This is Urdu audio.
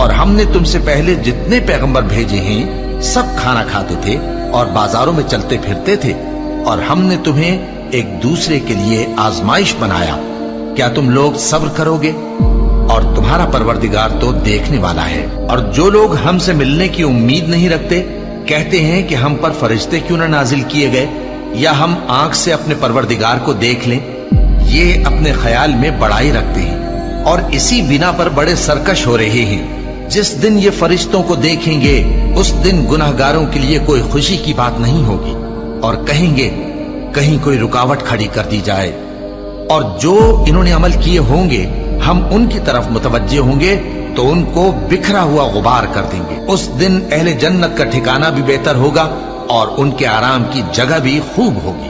اور ہم نے تم سے پہلے جتنے پیغمبر بھیجے ہیں سب کھانا کھاتے تھے اور بازاروں میں چلتے پھرتے تھے، اور ہم نے تمہیں ایک دوسرے کے لیے آزمائش بنایا، کیا تم لوگ صبر کرو گے؟ اور تمہارا پروردگار تو دیکھنے والا ہے۔ اور جو لوگ ہم سے ملنے کی امید نہیں رکھتے کہتے ہیں کہ ہم پر فرشتے کیوں نہ نازل کیے گئے، یا ہم آنکھ سے اپنے پروردگار کو دیکھ لیں۔ یہ اپنے خیال میں بڑائی رکھتے ہیں اور اسی بنا پر بڑے سرکش ہو رہے ہیں۔ جس دن یہ فرشتوں کو دیکھیں گے اس دن گناہگاروں کے لیے کوئی خوشی کی بات نہیں ہوگی، اور کہیں گے کہیں کوئی رکاوٹ کھڑی کر دی جائے۔ اور جو انہوں نے عمل کیے ہوں گے ہم ان کی طرف متوجہ ہوں گے تو ان کو بکھرا ہوا غبار کر دیں گے۔ اس دن اہل جنت کا ٹھکانہ بھی بہتر ہوگا اور ان کے آرام کی جگہ بھی خوب ہوگی۔